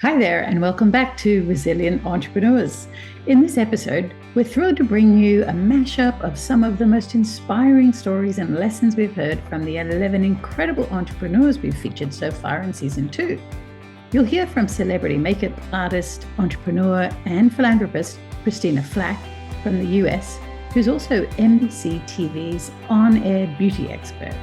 Hi there, and welcome back to Resilient Entrepreneurs. In this episode, we're thrilled to bring you a mashup of some of the most inspiring stories and lessons we've heard from the 11 incredible entrepreneurs we've featured so far in season 2. You'll hear from celebrity makeup artist, entrepreneur, and philanthropist Christina Flack from the US, who's also NBC TV's on-air beauty expert.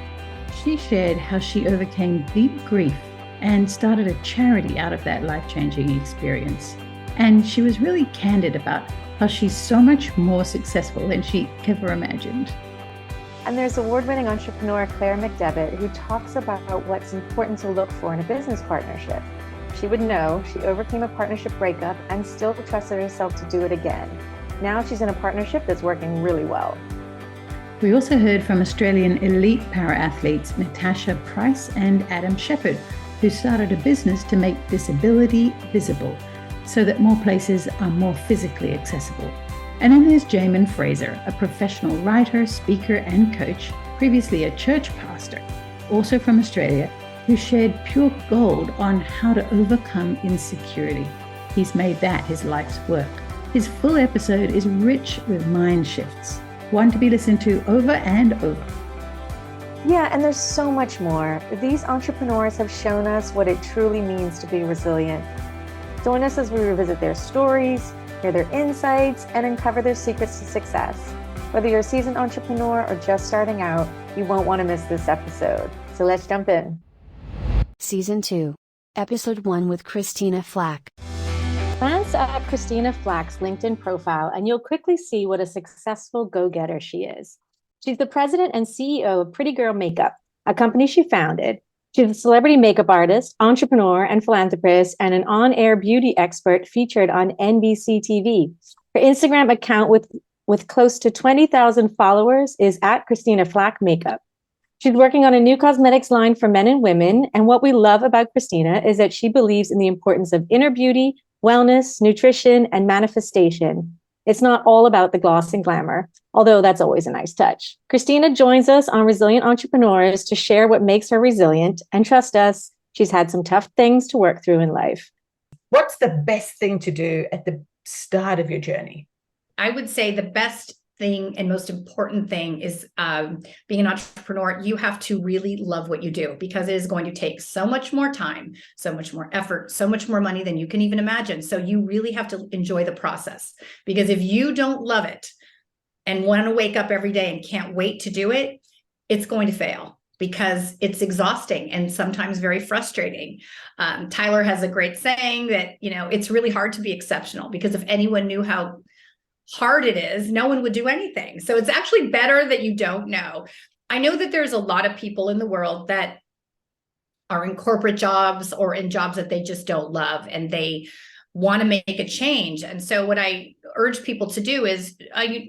She shared how she overcame deep grief and started a charity out of that life-changing experience. And she was really candid about how she's so much more successful than she ever imagined. And there's award-winning entrepreneur Claire McDevitt, who talks about what's important to look for in a business partnership. She would know she overcame a partnership breakup and still trusted herself to do it again. Now she's in a partnership that's working really well. We also heard from Australian elite para-athletes Natasha Price and Adam Shepherd, who started a business to make disability visible so that more places are more physically accessible. And then there's Jamin Fraser, a professional writer, speaker, and coach, previously a church pastor, also from Australia, who shared pure gold on how to overcome insecurity. He's made that his life's work. His full episode is rich with mind shifts, one to be listened to over and over. Yeah, and there's so much more. These entrepreneurs have shown us what it truly means to be resilient. Join us as we revisit their stories, hear their insights, and uncover their secrets to success. Whether you're a seasoned entrepreneur or just starting out, you won't want to miss this episode. So let's jump in. Season 2, Episode 1 with Christina Flack. Glance up Christina Flack's LinkedIn profile and you'll quickly see what a successful go-getter she is. She's the president and CEO of Pretty Girl Makeup, a company she founded. She's a celebrity makeup artist, entrepreneur, and philanthropist, and an on-air beauty expert featured on NBC TV. Her Instagram account with close to 20,000 followers is at Christina Flack Makeup. She's working on a new cosmetics line for men and women, and what we love about Christina is that she believes in the importance of inner beauty, wellness, nutrition, and manifestation. It's not all about the gloss and glamour, although that's always a nice touch. Christina joins us on Resilient Entrepreneurs to share what makes her resilient, and trust us, she's had some tough things to work through in life. What's the best thing to do at the start of your journey? I would say the best thing and most important thing is being an entrepreneur. You have to really love what you do, because it is going to take so much more time, so much more effort, so much more money than you can even imagine. So you really have to enjoy the process, because if you don't love it and want to wake up every day and can't wait to do it, it's going to fail, because it's exhausting and sometimes very frustrating. Tyler has a great saying that, it's really hard to be exceptional, because if anyone knew how hard it is, no one would do anything. So it's actually better that you don't know. I know that there's a lot of people in the world that are in corporate jobs or in jobs that they just don't love, and they want to make a change. And so what I urge people to do is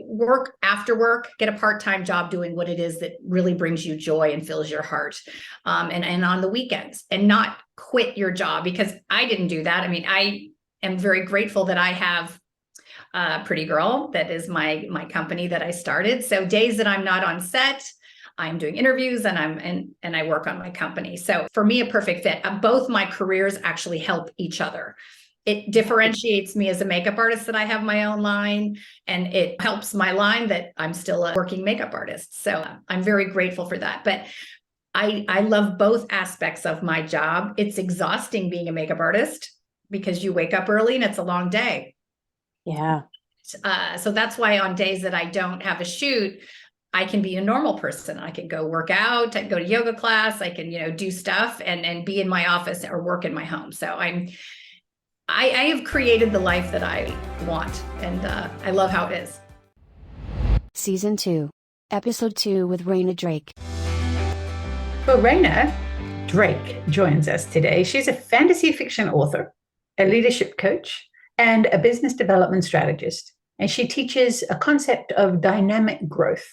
work after work, get a part-time job doing what it is that really brings you joy and fills your heart, and on the weekends, and not quit your job, because I didn't do that. I mean, I am very grateful that I have Pretty Girl. That is my company that I started. So days that I'm not on set, I'm doing interviews and I work on my company. So for me, a perfect fit. Both my careers actually help each other. It differentiates me as a makeup artist that I have my own line, and it helps my line that I'm still a working makeup artist. So I'm very grateful for that. But I love both aspects of my job. It's exhausting being a makeup artist, because you wake up early and it's a long day. Yeah. So that's why on days that I don't have a shoot, I can be a normal person. I can go work out, I can go to yoga class, I can, do stuff and be in my office or work in my home. So I have created the life that I want, and I love how it is. Season 2, Episode 2 with Raina Drake. Well, Raina Drake joins us today. She's a fantasy fiction author, a leadership coach, and a business development strategist. And she teaches a concept of dynamic growth.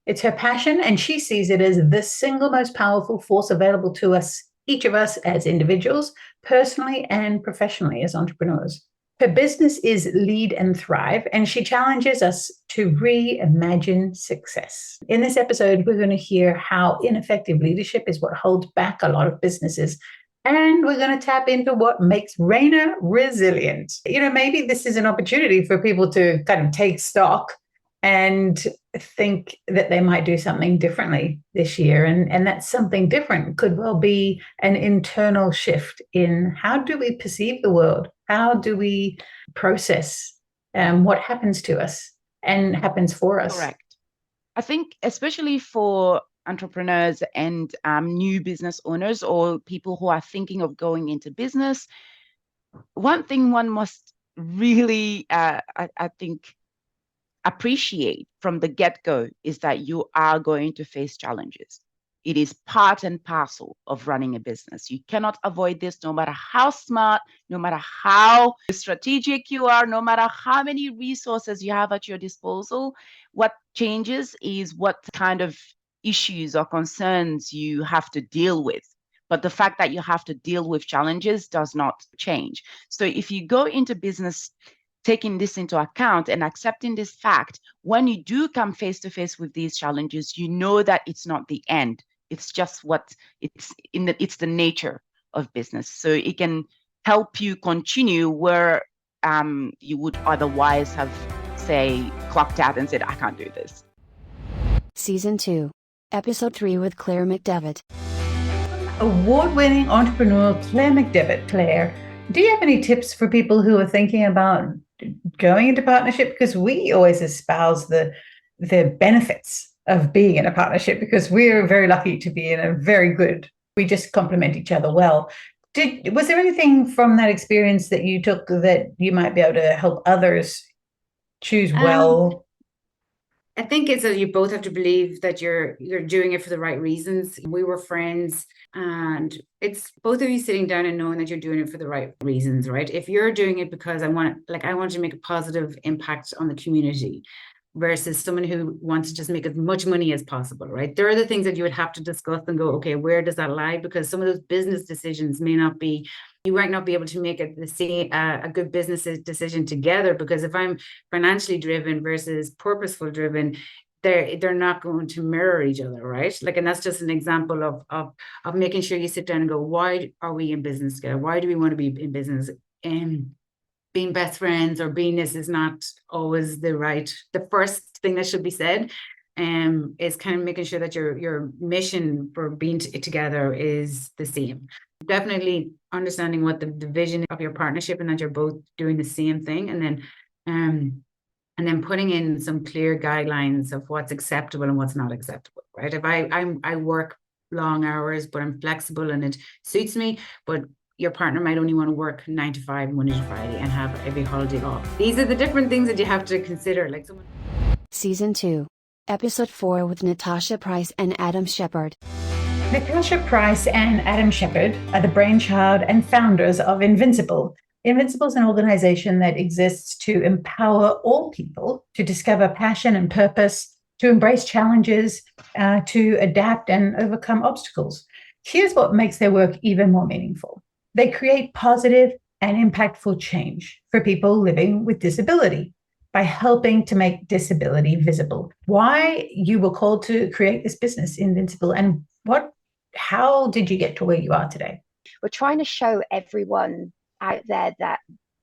It's her passion, and she sees it as the single most powerful force available to us, each of us as individuals, personally and professionally as entrepreneurs. Her business is Lead and Thrive, and she challenges us to reimagine success. In this episode, we're going to hear how ineffective leadership is what holds back a lot of businesses And we're going to tap into what makes Raina resilient. Maybe this is an opportunity for people to kind of take stock and think that they might do something differently this year. And that something different could well be an internal shift in how do we perceive the world? How do we process what happens to us and happens for us? Correct. I think especially for entrepreneurs and new business owners or people who are thinking of going into business, one thing one must really, I think, appreciate from the get-go is that you are going to face challenges. It is part and parcel of running a business. You cannot avoid this no matter how smart, no matter how strategic you are, no matter how many resources you have at your disposal. What changes is what kind of issues or concerns you have to deal with. But the fact that you have to deal with challenges does not change. So if you go into business taking this into account and accepting this fact, when you do come face to face with these challenges, you know that it's not the end. It's just it's the nature of business. So it can help you continue where you would otherwise have, say, clocked out and said, I can't do this. Season 2, Episode 3 with Claire McDevitt. Award-winning entrepreneur Claire McDevitt. Claire, do you have any tips for people who are thinking about going into partnership? Because we always espouse the benefits of being in a partnership because we're very lucky to be in a very good, we just complement each other well. Was there anything from that experience that you took that you might be able to help others choose well? I think it's that you both have to believe that you're doing it for the right reasons. We were friends, and it's both of you sitting down and knowing that you're doing it for the right reasons, right? If you're doing it because I want to make a positive impact on the community versus someone who wants to just make as much money as possible, right? There are the things that you would have to discuss and go, okay, where does that lie? Because some of those business decisions you might not be able to make a good business decision together, because if I'm financially driven versus purposeful driven, they're not going to mirror each other, right? And that's just an example of making sure you sit down and go, why are we in business together? Why do we want to be in business? And being best friends or being this is not always the first thing that should be said. Is kind of making sure that your mission for being together is the same. Definitely understanding what the vision of your partnership and that you're both doing the same thing, and then putting in some clear guidelines of what's acceptable and what's not acceptable, right? If I work long hours, but I'm flexible and it suits me, but your partner might only want to work 9 to 5, Monday to Friday, and have every holiday off. These are the different things that you have to consider. Season 2, Episode 4 with Natasha Price and Adam Shepard. Natasha Price and Adam Shepard are the brainchild and founders of Invincible. Invincible is an organization that exists to empower all people to discover passion and purpose, to embrace challenges, to adapt and overcome obstacles. Here's what makes their work even more meaningful. They create positive and impactful change for people living with disability by helping to make disability visible. Why you were called to create this business, Invincible, and how did you get to where you are today? We're trying to show everyone out there that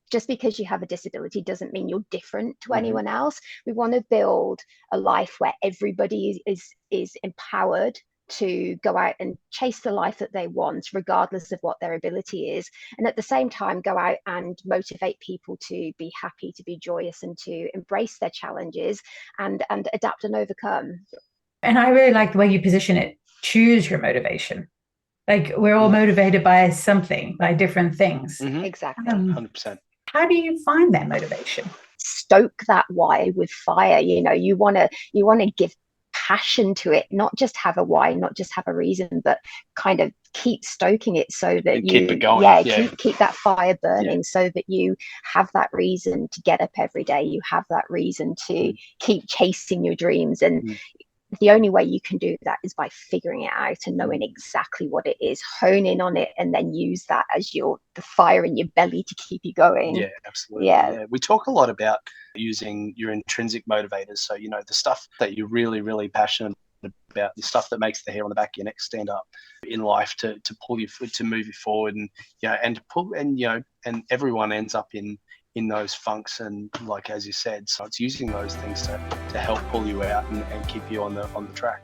just because you have a disability doesn't mean you're different to anyone else. We want to build a life where everybody is empowered to go out and chase the life that they want, regardless of what their ability is. And at the same time, go out and motivate people to be happy, to be joyous, and to embrace their challenges and adapt and overcome. And I really like the way you position it. Choose your motivation. We're all motivated by something, by different things. Exactly. 100%. How do you find that motivation? Stoke that why with fire. You want to give passion to it, not just have a why, not just have a reason, but kind of keep stoking it so that you keep it going. Keep that fire burning, so that you have that reason to get up every day. You have that reason to keep chasing your dreams. And the only way you can do that is by figuring it out and knowing exactly what it is, hone in on it, and then use that as the fire in your belly to keep you going. Yeah, absolutely. Yeah. We talk a lot about using your intrinsic motivators. So, the stuff that you're really, really passionate about the stuff that makes the hair on the back of your neck stand up in life to pull you, to move you forward, and and to pull, and and everyone ends up in those funks, and like as you said, so it's using those things to help pull you out and keep you on the track.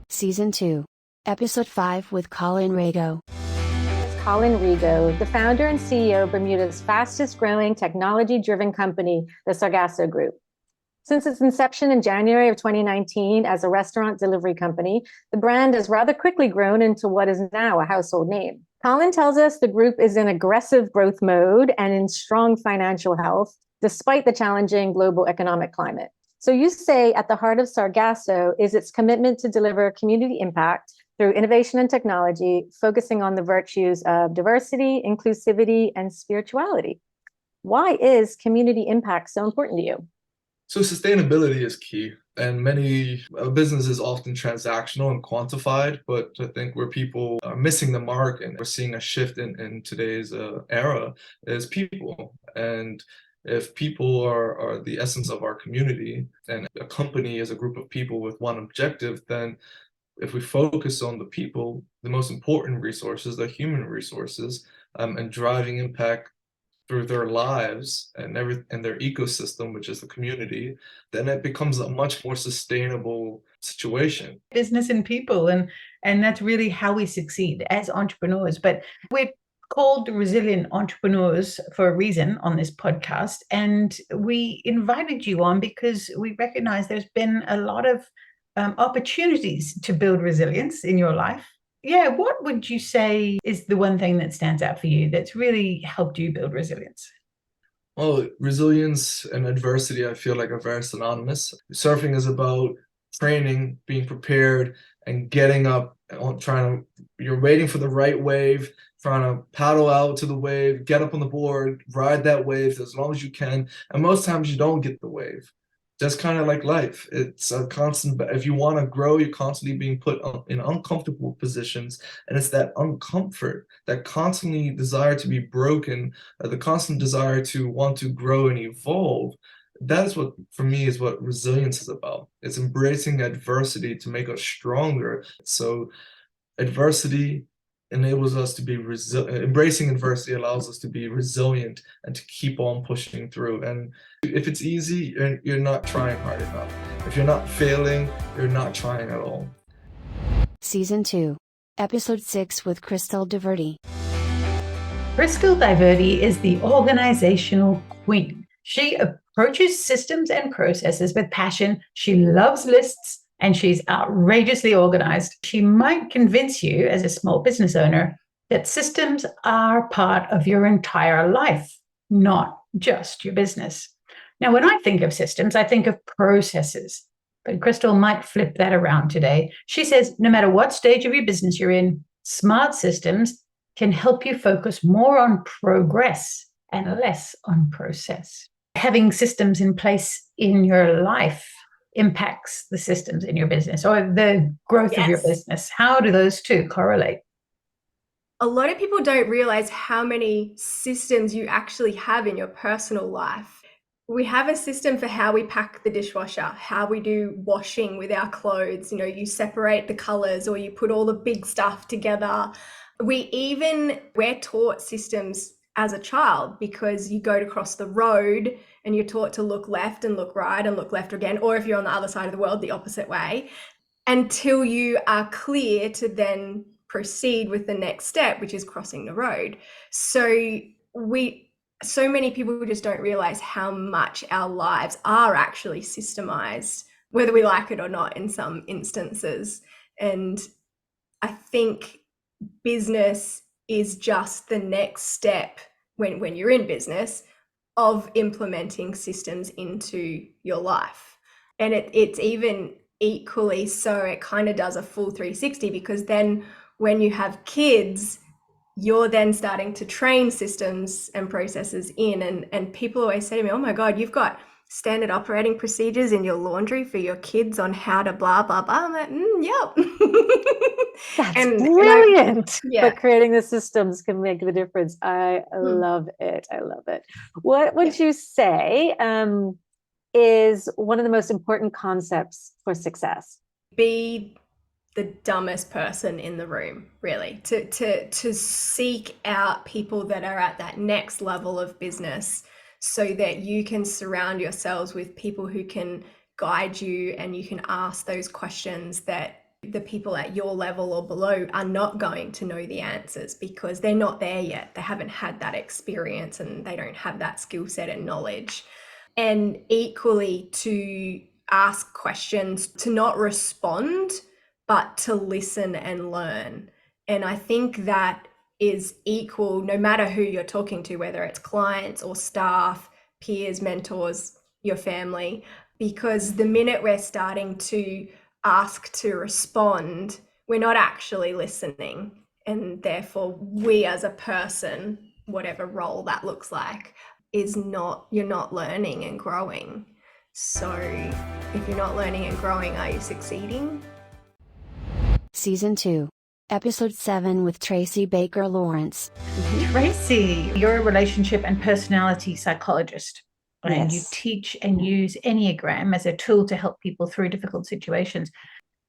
Season 2, Episode 5 with Colin Rago. Colin Rago, the founder and CEO of Bermuda's fastest growing technology-driven company, the Sargasso Group. Since its inception in January of 2019 as a restaurant delivery company, the brand has rather quickly grown into what is now a household name. Colin tells us the group is in aggressive growth mode and in strong financial health, despite the challenging global economic climate. So you say at the heart of Sargasso is its commitment to deliver community impact through innovation and technology, focusing on the virtues of diversity, inclusivity, and spirituality. Why is community impact so important to you? So sustainability is key, and many businesses often transactional and quantified, but I think where people are missing the mark and we're seeing a shift in today's era is people. And if people are the essence of our community, and a company is a group of people with one objective, then if we focus on the people, the most important resources, the human resources, and driving impact through their lives and their ecosystem, which is the community, then it becomes a much more sustainable situation. Business and people, and that's really how we succeed as entrepreneurs. But we're called Resilient Entrepreneurs for a reason on this podcast, and we invited you on because we recognize there's been a lot of opportunities to build resilience in your life. Yeah, what would you say is the one thing that stands out for you that's really helped you build resilience? Well, resilience and adversity, I feel like, are very synonymous. Surfing is about training, being prepared, and getting up, you're waiting for the right wave, trying to paddle out to the wave, get up on the board, ride that wave as long as you can. And most times you don't get the wave. Just kind of like life. It's a constant, if you want to grow, you're constantly being put in uncomfortable positions. And it's that uncomfort, that constantly desire to be broken, the constant desire to want to grow and evolve. That is what, for me, is what resilience is about. It's embracing adversity to make us stronger. So adversity enables us to be embracing adversity allows us to be resilient and to keep on pushing through. And if it's easy, you're not trying hard enough. If you're not failing, you're not trying at all. Season 2, Episode 6 with Crystal Diverty. Crystal Diverty is the organizational queen. She approaches systems and processes with passion. She loves lists, and she's outrageously organized. She might convince you as a small business owner that systems are part of your entire life, not just your business. Now, when I think of systems, I think of processes, but Crystal might flip that around today. She says, no matter what stage of your business you're in, smart systems can help you focus more on progress and less on process. Having systems in place in your life impacts the systems in your business or the growth of your business. How do those two correlate? A lot of people don't realize how many systems you actually have in your personal life. We have a system for how we pack the dishwasher, how we do washing with our clothes. You know, you separate the colors or you put all the big stuff together. We're taught systems as a child because you go to cross the road and you're taught to look left and look right and look left again, or if you're on the other side of the world, the opposite way, until you are clear to then proceed with the next step, which is crossing the road. So many people just don't realize how much our lives are actually systemized, whether we like it or not in some instances. And I think business is just the next step when you're in business of implementing systems into your life. And it's even equally so, it kind of does a full 360, because then when you have kids, you're then starting to train systems and processes in, and people always say to me, oh my God, you've got standard operating procedures in your laundry for your kids on how to blah, blah, blah. I'm like, yep. That's brilliant. Yeah. But creating the systems can make the difference. I love it. I love it. What would you say is one of the most important concepts for success? be the dumbest person in the room, really, to seek out people that are at that next level of business so that you can surround yourselves with people who can guide you and you can ask those questions that the people at your level or below are not going to know the answers because they're not there yet. They haven't had that experience and they don't have that skill set and knowledge. And equally to ask questions, to not respond, but to listen and learn. And I think that is equal no matter who you're talking to, whether it's clients or staff, peers, mentors, your family, because the minute we're starting to ask to respond, we're not actually listening. And therefore, we as a person, whatever role that looks like, you're not learning and growing. So if you're not learning and growing, are you succeeding? Season 2, Episode 7 with Tracy Baker Lawrence. Tracy, you're a relationship and personality psychologist. And you Yes. teach and use Enneagram as a tool to help people through difficult situations.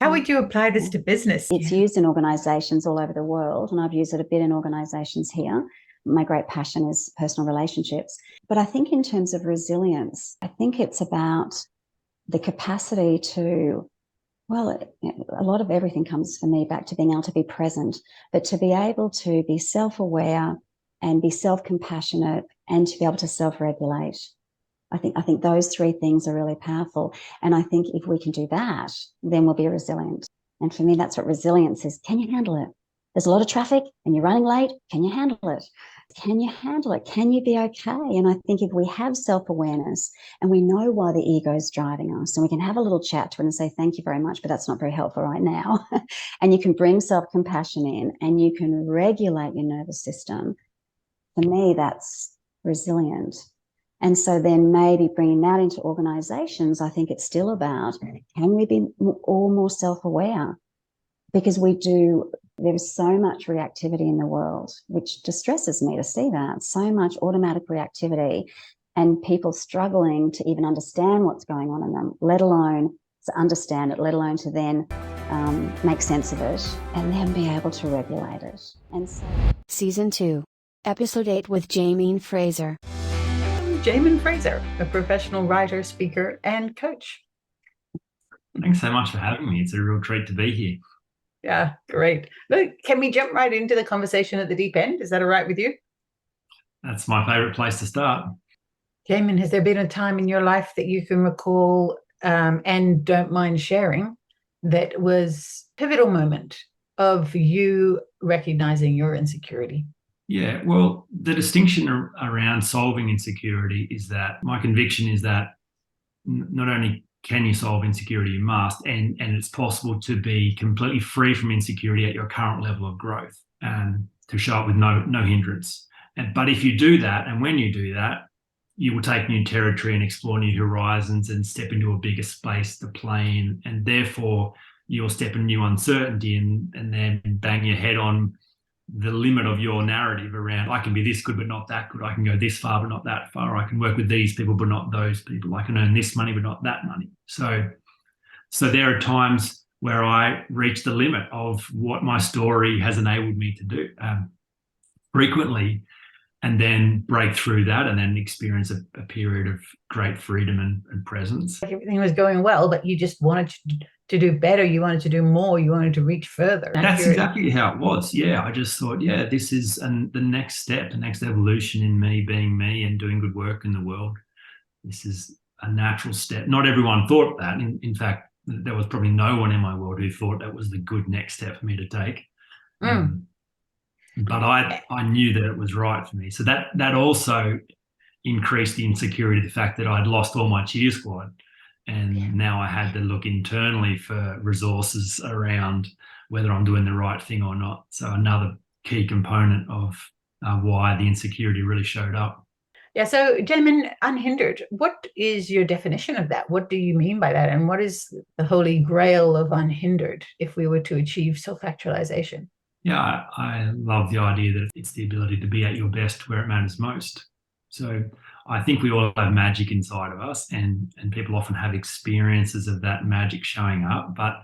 How would you apply this to business? It's used in organisations all over the world, and I've used it a bit in organisations here. My great passion is personal relationships. But I think in terms of resilience, I think it's about the capacity to, well, a lot of everything comes for me back to being able to be present, but to be able to be self-aware and be self-compassionate and to be able to self-regulate. I think those three things are really powerful. And I think if we can do that, then we'll be resilient. And for me, that's what resilience is. Can you handle it? There's a lot of traffic and you're running late. Can you handle it? Can you handle it? Can you be okay? And I think if we have self-awareness and we know why the ego is driving us, and we can have a little chat to it and say, thank you very much, but that's not very helpful right now. And you can bring self-compassion in and you can regulate your nervous system. For me, that's resilient. And so then maybe bringing that into organizations, I think it's still about, can we be all more self-aware? Because there's so much reactivity in the world, which distresses me to see that, so much automatic reactivity and people struggling to even understand what's going on in them, let alone to understand it, let alone to then make sense of it and then be able to regulate it. And so, Season 2, Episode 8 with Jamie Fraser. Jamie Fraser, a professional writer, speaker, and coach. Thanks so much for having me. It's a real treat to be here. Yeah, great. Look, can we jump right into the conversation at the deep end? Is that all right with you? That's my favourite place to start. Jamie, has there been a time in your life that you can recall and don't mind sharing that was a pivotal moment of you recognizing your insecurity? Yeah, well, the distinction around solving insecurity is that my conviction is that not only can you solve insecurity, you must, and it's possible to be completely free from insecurity at your current level of growth and to show up with no hindrance. But if you do that, and when you do that, you will take new territory and explore new horizons and step into a bigger space to play in, and therefore you'll step in new uncertainty and then bang your head on the limit of your narrative around, I can be this good but not that good, I can go this far but not that far, I can work with these people but not those people, I can earn this money but not that money. So there are times where I reach the limit of what my story has enabled me to do frequently, and then break through that and then experience a period of great freedom and presence. Everything was going well, but you just wanted to do better, you wanted to do more, you wanted to reach further. That's exactly how it was. Yeah, I just thought, yeah, this is the next step, the next evolution in me being me and doing good work in the world. This is a natural step. Not everyone thought that. In fact, there was probably no one in my world who thought that was the good next step for me to take. But I knew that it was right for me. So that also increased the insecurity, the fact that I'd lost all my cheer squad. And now I had to look internally for resources around whether I'm doing the right thing or not. So another key component of why the insecurity really showed up. Yeah. So, Jamin, unhindered, what is your definition of that? What do you mean by that? And what is the holy grail of unhindered if we were to achieve self-actualization? Yeah, I love the idea that it's the ability to be at your best where it matters most. So I think we all have magic inside of us, and people often have experiences of that magic showing up. But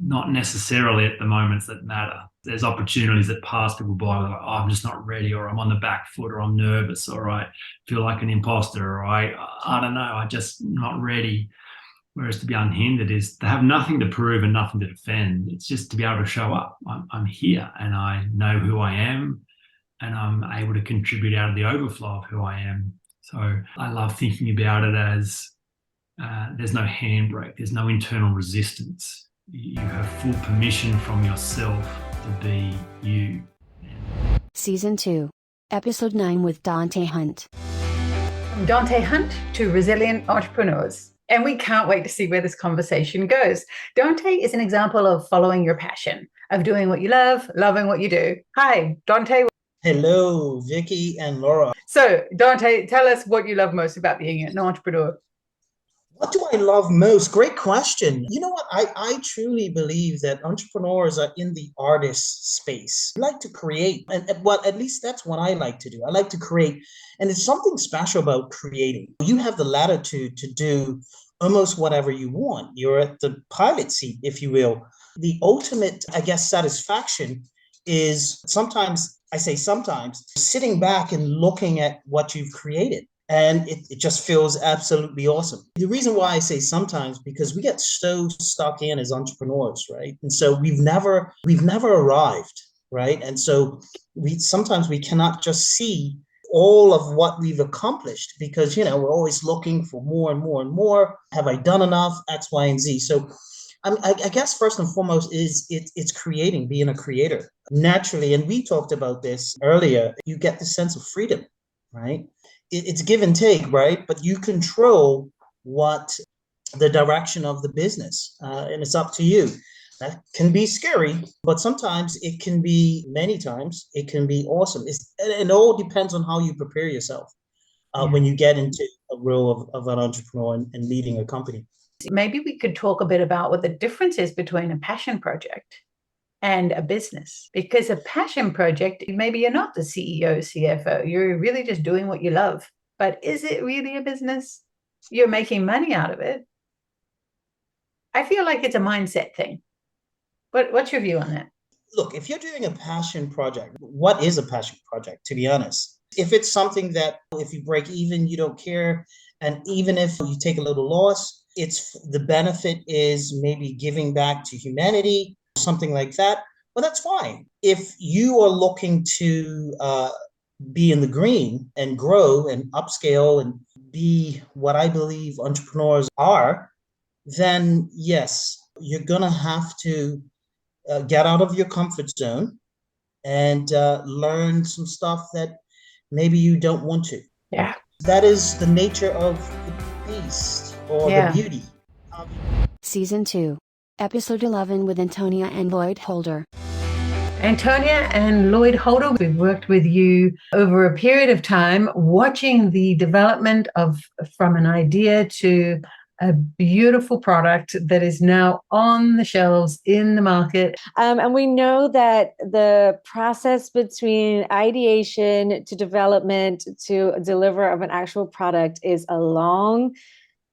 not necessarily at the moments that matter. There's opportunities that pass people by, like, oh, I'm just not ready, or I'm on the back foot, or I'm nervous, or I feel like an imposter, or I don't know, I just not ready. Whereas to be unhindered is to have nothing to prove and nothing to defend. It's just to be able to show up. I'm here and I know who I am, and I'm able to contribute out of the overflow of who I am. So I love thinking about it as there's no handbrake, there's no internal resistance. You have full permission from yourself to be you. Season 2, Episode 9 with Dante Hunt. From Dante Hunt to resilient entrepreneurs. And we can't wait to see where this conversation goes. Dante is an example of following your passion, of doing what you love, loving what you do. Hi, Dante. Hello, Vicky and Laura. So, Dante, tell us what you love most about being an entrepreneur. What do I love most? Great question. You know what? I truly believe that entrepreneurs are in the artist space. I like to create, and well, at least that's what I like to do. I like to create, and it's something special about creating. You have the latitude to do almost whatever you want. You're at the pilot seat, if you will. The ultimate, I guess, satisfaction is sometimes, I say sometimes, sitting back and looking at what you've created. And it just feels absolutely awesome. The reason why I say sometimes, because we get so stuck in as entrepreneurs, right? And so we've never arrived, right? And so sometimes we cannot just see all of what we've accomplished because, we're always looking for more and more and more. Have I done enough? X, Y, and Z. So I guess first and foremost it's creating, being a creator naturally. And we talked about this earlier. You get the sense of freedom, right? It's give and take, right? But you control what the direction of the business, and it's up to you. That can be scary, but sometimes many times, it can be awesome. It all depends on how you prepare yourself when you get into a role of an entrepreneur and leading a company. Maybe we could talk a bit about what the difference is between a passion project and a business, because a passion project, maybe you're not the CEO, CFO, you're really just doing what you love, but is it really a business? You're making money out of it. I feel like it's a mindset thing. What's your view on that? Look, if you're doing a passion project, what is a passion project, to be honest? If it's something that if you break even, you don't care, and even if you take a little loss, the benefit is maybe giving back to humanity, something like that, well, that's fine. If you are looking to be in the green and grow and upscale and be what I believe entrepreneurs are, then yes, you're going to have to get out of your comfort zone and learn some stuff that maybe you don't want to. Yeah. That is the nature of the beast or the beauty. Season 2, Episode 11 with Antonia and Lloyd Holder. Antonia and Lloyd Holder, we've worked with you over a period of time, watching the development from an idea to a beautiful product that is now on the shelves in the market. And we know that the process between ideation to development to deliver of an actual product is a long,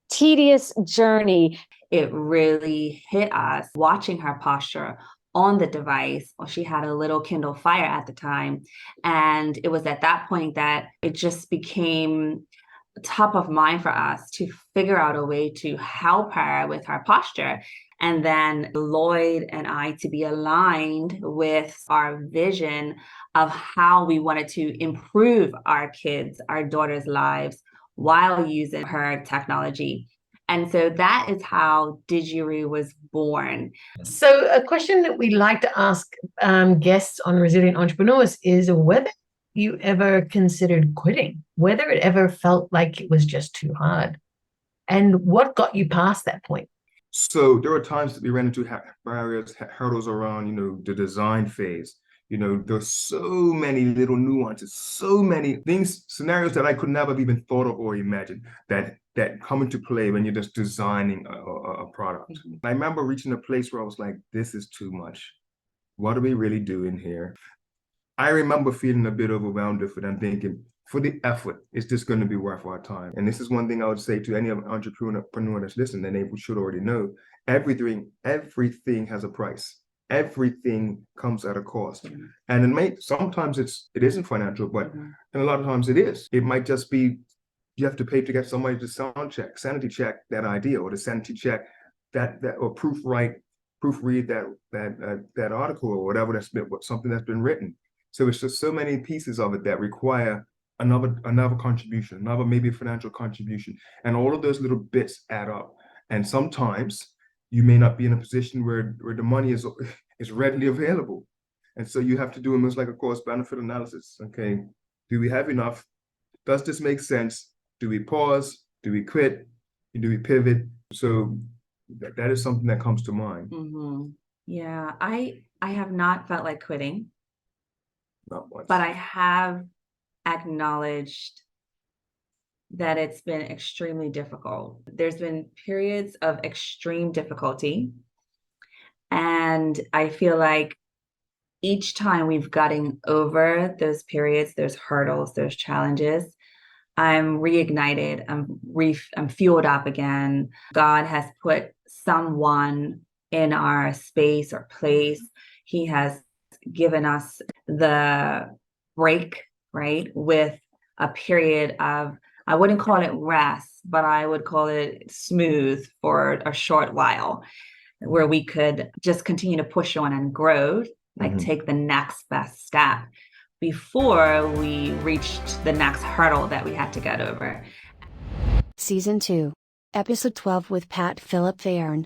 tedious journey. It really hit us watching her posture on the device. She had a little Kindle Fire at the time. And it was at that point that it just became top of mind for us to figure out a way to help her with her posture. And then Lloyd and I to be aligned with our vision of how we wanted to improve our kids, our daughters' lives while using her technology. And so that is how Didgery was born. So a question that we like to ask guests on Resilient Entrepreneurs is whether you ever considered quitting, whether it ever felt like it was just too hard, and what got you past that point. So there were times that we ran into barriers, hurdles around, the design phase. There's so many little nuances, so many things, scenarios that I could never have even thought of or imagined that come into play when you're just designing a product. I remember reaching a place where I was like, this is too much. What are we really doing here? I remember feeling a bit overwhelmed with it and thinking, for the effort, is this going to be worth our time? And this is one thing I would say to any entrepreneur that's listening, and they should already know, everything has a price. Everything comes at a cost. And sometimes it isn't financial, but and a lot of times it is. It might just be you have to pay to get somebody to sanity check that idea, or to sanity check that or proofread that article, or whatever something that's been written. So it's just so many pieces of it that require another contribution, maybe a financial contribution, and all of those little bits add up. And sometimes you may not be in a position where the money is readily available, and so you have to do almost like a cost benefit analysis. Okay, do we have enough? Does this make sense? Do we pause? Do we quit? Do we pivot? So that is something that comes to mind. Yeah, I have not felt like quitting, not once, but I have acknowledged that it's been extremely difficult. There's been periods of extreme difficulty, and I feel like each time we've gotten over those periods, those hurdles, those challenges, I'm reignited, I'm fueled up again. God has put someone in our space or place. He has given us the break, right, with a period of, I wouldn't call it rest, but I would call it smooth for a short while, where we could just continue to push on and grow, like take the next best step before we reached the next hurdle that we had to get over. Season 2, Episode 12 with Pat Phillip Fairn.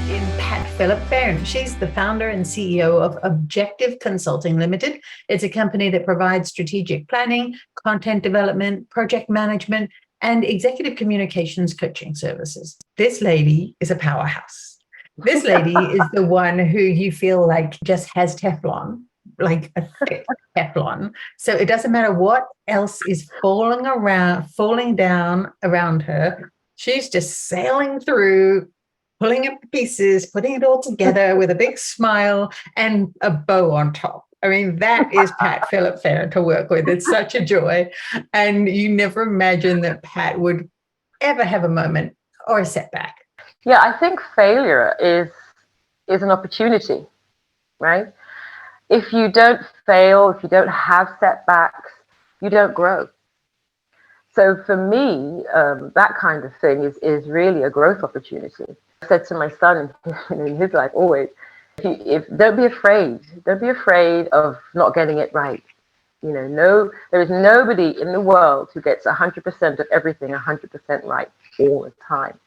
In Pat Phillip Fairn. She's the founder and CEO of Objective Consulting Limited. It's a company that provides strategic planning, content development, project management, and executive communications coaching services. This lady is a powerhouse. This lady is the one who you feel like just has Teflon, like a thick Teflon. So it doesn't matter what else is falling down around her. She's just sailing through, pulling up the pieces, putting it all together with a big smile and a bow on top. I mean, that is Pat Phillip Fairn to work with. It's such a joy. And you never imagine that Pat would ever have a moment or a setback. Yeah, I think failure is an opportunity, right? If you don't fail, if you don't have setbacks, you don't grow. So for me, that kind of thing is really a growth opportunity. I said to my son in his life always, don't be afraid. Don't be afraid of not getting it right. There is nobody in the world who gets 100% of everything 100% right all the time.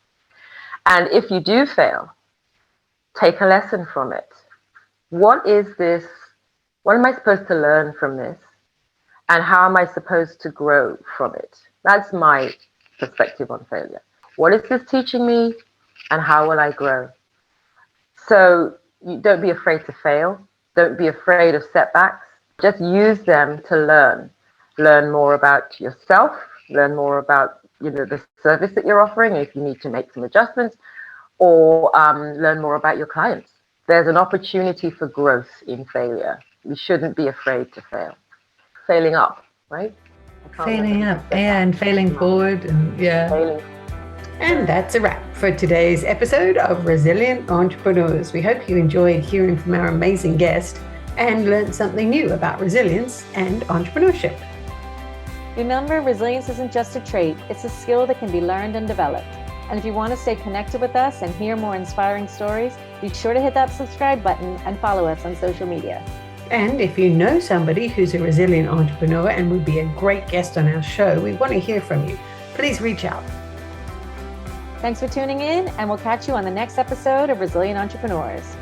And if you do fail, take a lesson from it. What is this? What am I supposed to learn from this? And how am I supposed to grow from it? That's my perspective on failure. What is this teaching me? And how will I grow? So you don't be afraid to fail. Don't be afraid of setbacks. Just use them to learn. Learn more about yourself. Learn more about the service that you're offering, if you need to make some adjustments, or learn more about your clients. There's an opportunity for growth in failure. You shouldn't be afraid to fail. Failing up, right? Failing up and failing forward, and yeah. And that's a wrap for today's episode of Resilient Entrepreneurs. We hope you enjoyed hearing from our amazing guest and learned something new about resilience and entrepreneurship. Remember, resilience isn't just a trait, it's a skill that can be learned and developed. And if you want to stay connected with us and hear more inspiring stories, be sure to hit that subscribe button and follow us on social media. And if you know somebody who's a resilient entrepreneur and would be a great guest on our show, we want to hear from you. Please reach out. Thanks for tuning in, and we'll catch you on the next episode of Resilient Entrepreneurs.